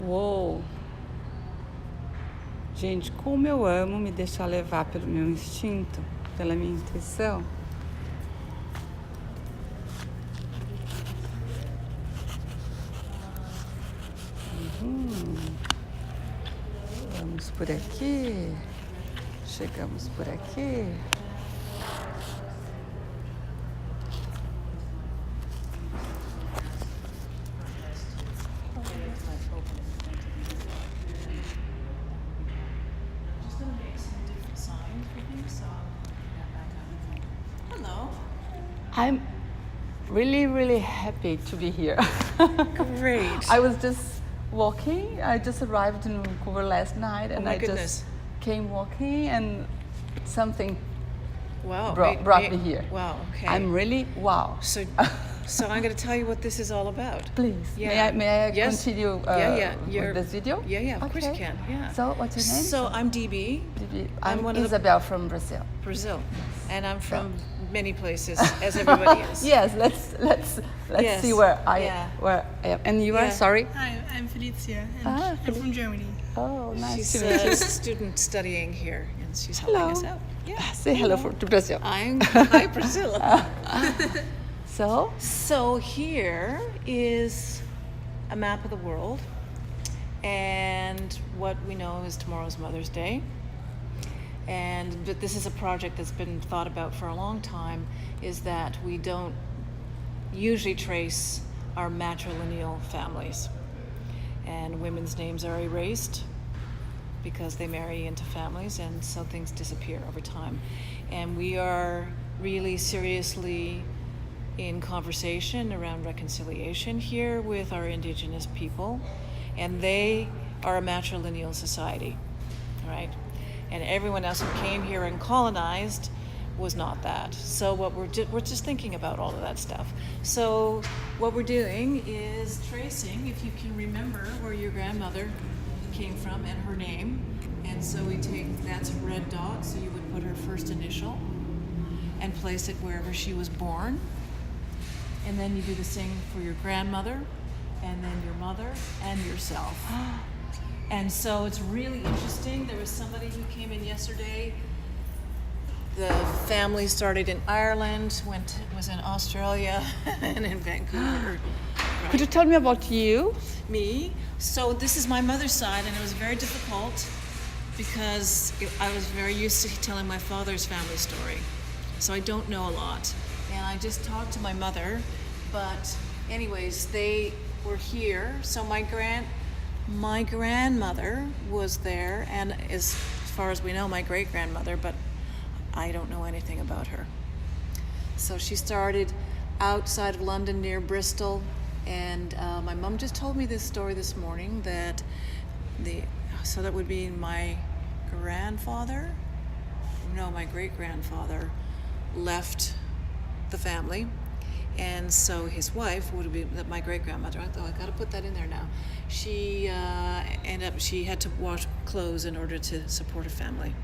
Uou! Gente, como eu amo me deixar levar pelo meu instinto, pela minha intuição. Vamos por aqui. Chegamos por aqui. I'm really, really happy to be here. Great. I was just walking. I just arrived in Vancouver last night, and I goodness. just came walking, and something Wow. brought me here. Wow. Okay. I'm really wow. So I'm going to tell you what this is all about. Please, Yeah. may I Yes. continue You're- with this video? Yeah. Of course you can. Yeah. So, what's your name? So I'm DB, I'm one of the- Isabel from Brazil. Brazil, and I'm from many places, as everybody is. Yes, let's Yes. see where I am. And you are Yeah. sorry? Hi, I'm Felicia, and Ah, I'm from Germany. Oh, nice She's to meet a you. student studying here, and she's Hello. helping us out. Yeah. Say hello to Brazil. Hi, Brazil. So, So here is a map of the world, and what we know is tomorrow's Mother's Day. But this is a project that's been thought about for a long time, is that we don't usually trace our matrilineal families, and women's names are erased because they marry into families, and so things disappear over time. And we are really seriously in conversation around reconciliation here with our Indigenous people, and they are a matrilineal society, right? And everyone else who came here and colonized was not that. So what we're just thinking about all of that stuff. So what we're doing is tracing, if you can remember where your grandmother came from and her name. And so we take, that's a red dot, so you would put her first initial and place it wherever she was born. And then you do the same for your grandmother, and then your mother, and yourself. And so it's really interesting. There was somebody who came in yesterday. The family started in Ireland, was in Australia, and in Vancouver. could you tell me about you? Me. So this is my mother's side, and it was very difficult because I was very used to telling my father's family story. So I don't know a lot. And I just talked to my mother, but anyways, they were here. So my grandmother was there, and as far as we know, my great-grandmother, but I don't know anything about her. So she started outside of London near Bristol, and my mom just told me this story this morning that so that would be my great-grandfather left the family, and so his wife would be my great-grandmother. I thought, I got to put that in there now. She she had to wash clothes in order to support a family.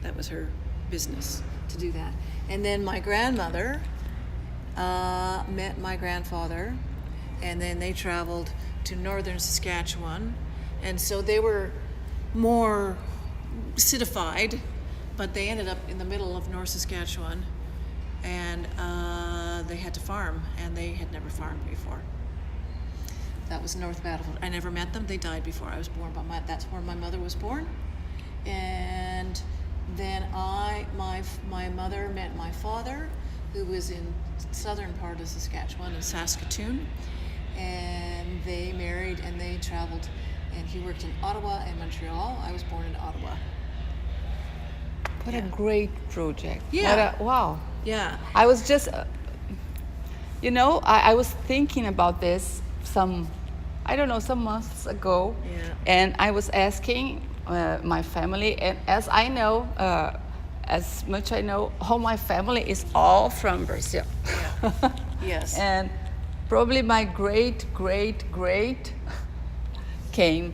That was her business, to do that. And then my grandmother met my grandfather, and then they traveled to northern Saskatchewan, and so they were more citified, but they ended up in the middle of North Saskatchewan, and they had to farm, and they had never farmed before. That was North Battlefield. I never met them. They died before I was born, but that's where my mother was born. And then my mother met my father, who was in southern part of Saskatchewan, in Saskatoon, and they married and they traveled, and he worked in Ottawa and Montreal. I was born in Ottawa. What a great project. Yeah. Wow. Yeah. I was just, I was thinking about this some months ago. Yeah. And I was asking my family, and as I know, as much I know, how my family is all from Brazil. Yeah. Yes. And probably my great came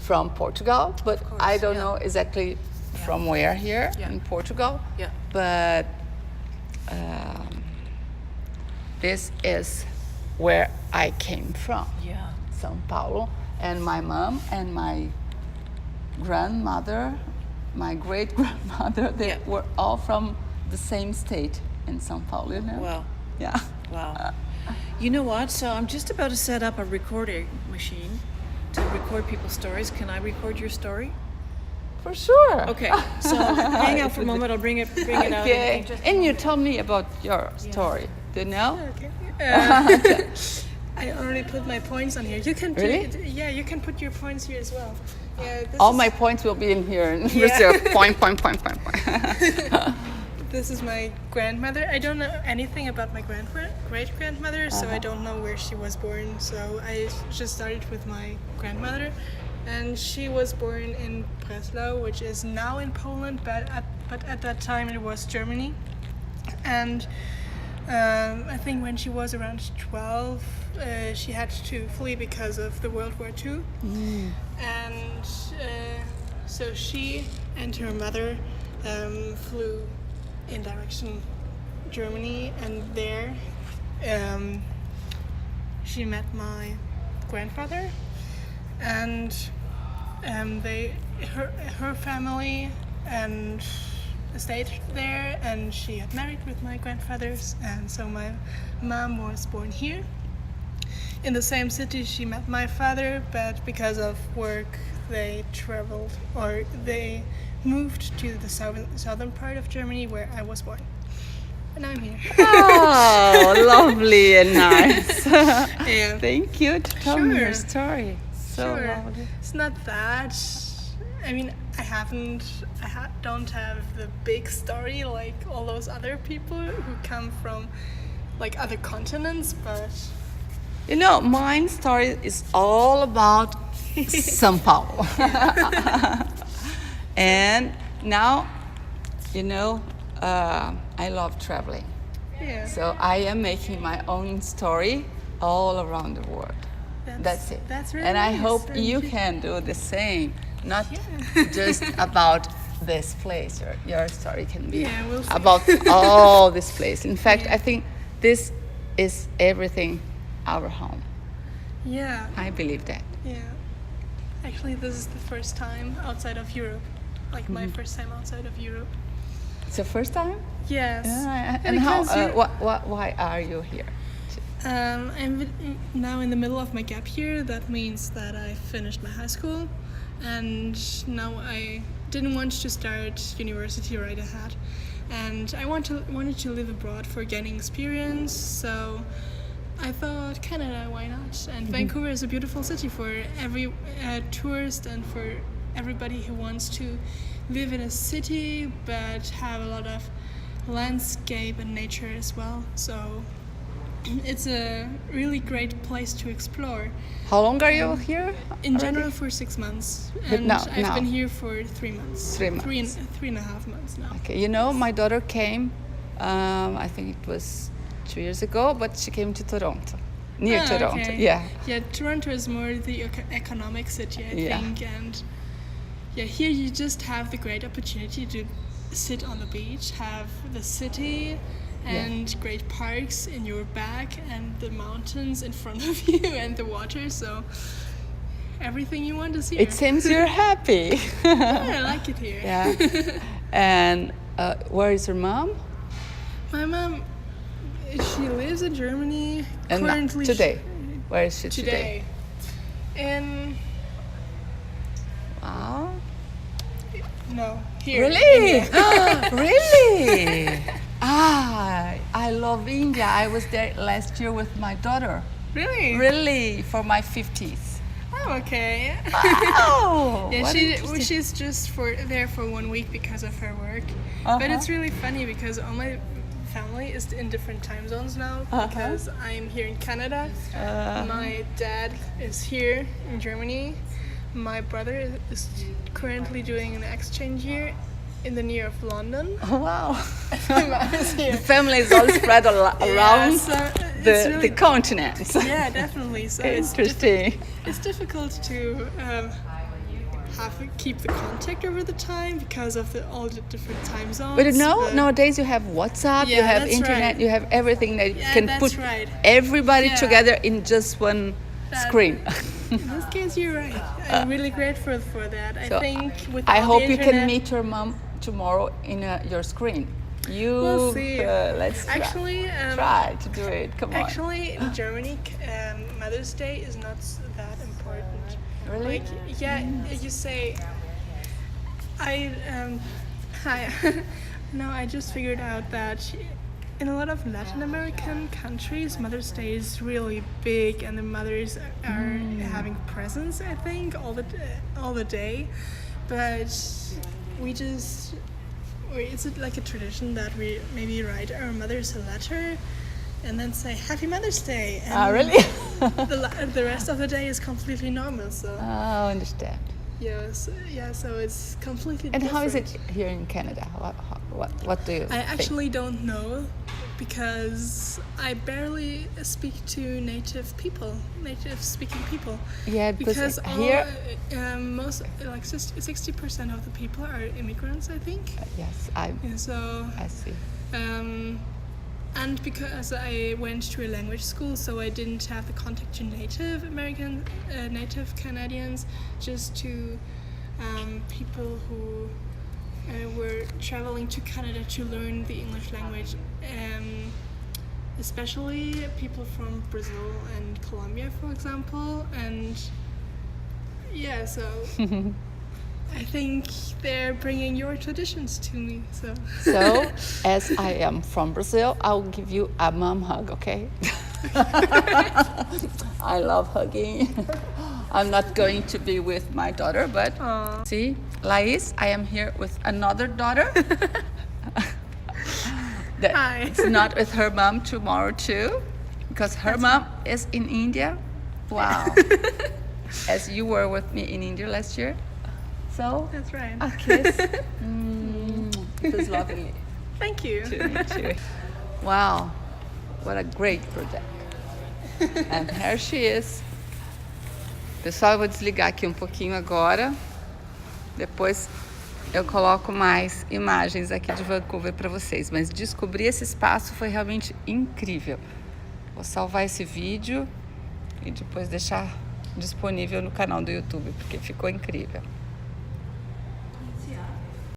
from Portugal, but course, I don't yeah. know exactly from where here Yeah. in Portugal. Yeah. But this is where I came from, Yeah. São Paulo, and my mom and my grandmother, my great grandmother, they Yeah. were all from the same state in São Paulo, you know? Wow. Yeah. Wow. You know what? So I'm just about to set up a recording machine to record people's stories. Can I record your story? For sure. Okay. So hang out for a moment. I'll bring it out. Okay. in just a And you moment. tell me about your story. Do you know? Okay. I already put my points on here. You can Really? yeah, you can put your points here as well. Yeah, this All is, my points will be in here. And Yeah. with your point. This is my grandmother. I don't know anything about my great grandmother, so I don't know where she was born. So I just started with my grandmother, and she was born in Breslau, which is now in Poland, but at that time it was Germany. And I think when she was around 12, she had to flee because of the World War II. And so she and her mother flew in direction Germany, and there she met my grandfather, and her family and stayed there, and she had married with my grandfathers, and so my mom was born here. In the same city she met my father, but because of work they traveled, or they moved to the southern part of Germany where I was born. And I'm here. Oh, lovely and nice. Yeah. Thank you to tell me your Sure. story. So Sure. lovely. It's not that. I mean, don't have the big story like all those other people who come from like other continents, but You know, my story is all about São Paulo. And now, you know, I love traveling. yeah. So I am making my own story all around the world. That's it. That's really And I nice. hope And you can do the same. Not Yeah. just about this place. Your story can be Yeah, we'll see. about all this place. In fact, I think this is everything our home. Yeah. I believe that. Yeah. Actually, this is the first time outside of Europe. Like my Mm-hmm. first time outside of Europe. It's the first time? Yes. And how? because you- Why are you here? I'm now in the middle of my gap year. That means that I finished my high school, and now I didn't want to start university right ahead, and I wanted to live abroad for gaining experience. So I thought Canada, why not? And Vancouver is a beautiful city for every tourist and for everybody who wants to live in a city but have a lot of landscape and nature as well. So it's a really great place to explore. How long are you here? In already? general, for 6 months, But and now- I've now? been here for 3 months. 3 months. Three and a half months now. Okay, you know, my daughter came, I think it was 2 years ago, but she came to Toronto, near Ah, Toronto. okay. Yeah. Yeah, Toronto is more the economic city, I Yeah. think, and yeah, here you just have the great opportunity to sit on the beach, have the city and great parks in your back, and the mountains in front of you, and the water. So everything you want to see. It seems you're happy. Yeah, I like it here. Yeah. And where is your mom? My mom, she lives in Germany. And currently today, where is she Today. In Wow. no here. Really? Really? I love India. I was there last year with my daughter. Really? Really, for my 50th. Oh, okay. Wow! Yeah, what interesting. she's just there for 1 week because of her work. Uh-huh. But it's really funny because all my family is in different time zones now because I'm here in Canada. My dad is here in Germany. My brother is currently doing an exchange year in the near of London. Oh, wow. My mom is here. The family is all spread around so it's the really, continents. yeah, definitely. So Interesting. it's difficult to keep the contact over the time because of all the different time zones. But nowadays you have WhatsApp, you Yeah, have that's internet, right. you have everything that Yeah, can that's put right. everybody Yeah. together in just one screen. In this case, you're right. I'm really grateful for that. So I think with I all hope the you can internet- meet your mom tomorrow in your screen. We'll see. Let's Actually, try to do it. Come on. Actually, in Germany, Mother's Day is not that important. Really? Like, yeah, you say, hi. No, I just figured out that in a lot of Latin American countries, Mother's Day is really big, and the mothers are having presents, I think, all the day. But it's like a tradition that we maybe write our mothers a letter and then say Happy Mother's Day. And Really? the rest of the day is completely normal. So Oh, understand. yes, yeah. So it's completely. And how is it different. here in Canada? What do you I think? actually don't know because I barely speak to native speaking people. Yeah, Because here. most like 60% of the people are immigrants, I think. Yes, Yeah, so I see. and because I went to a language school, so I didn't have the contact to Native American, Native Canadians, just to people who were traveling to Canada to learn the English language, especially people from Brazil and Colombia, for example. And yeah, so I think they're bringing your traditions to me. So, as I am from Brazil, I'll give you a mom hug, okay? I love hugging. I'm not going to be with my daughter, but see, Laís, I am here with another daughter. Hi. It's not with her mom tomorrow too, because her mom is in India. Wow. As you were with me in India last year. So, That's right. a kiss. It was lovely Thank you. to meet you. Wow, what a great project. And here she is. Pessoal, eu vou desligar aqui um pouquinho agora. Depois eu coloco mais imagens aqui de Vancouver para vocês. Mas descobrir esse espaço foi realmente incrível. Vou salvar esse vídeo e depois deixar disponível no canal do YouTube, porque ficou incrível.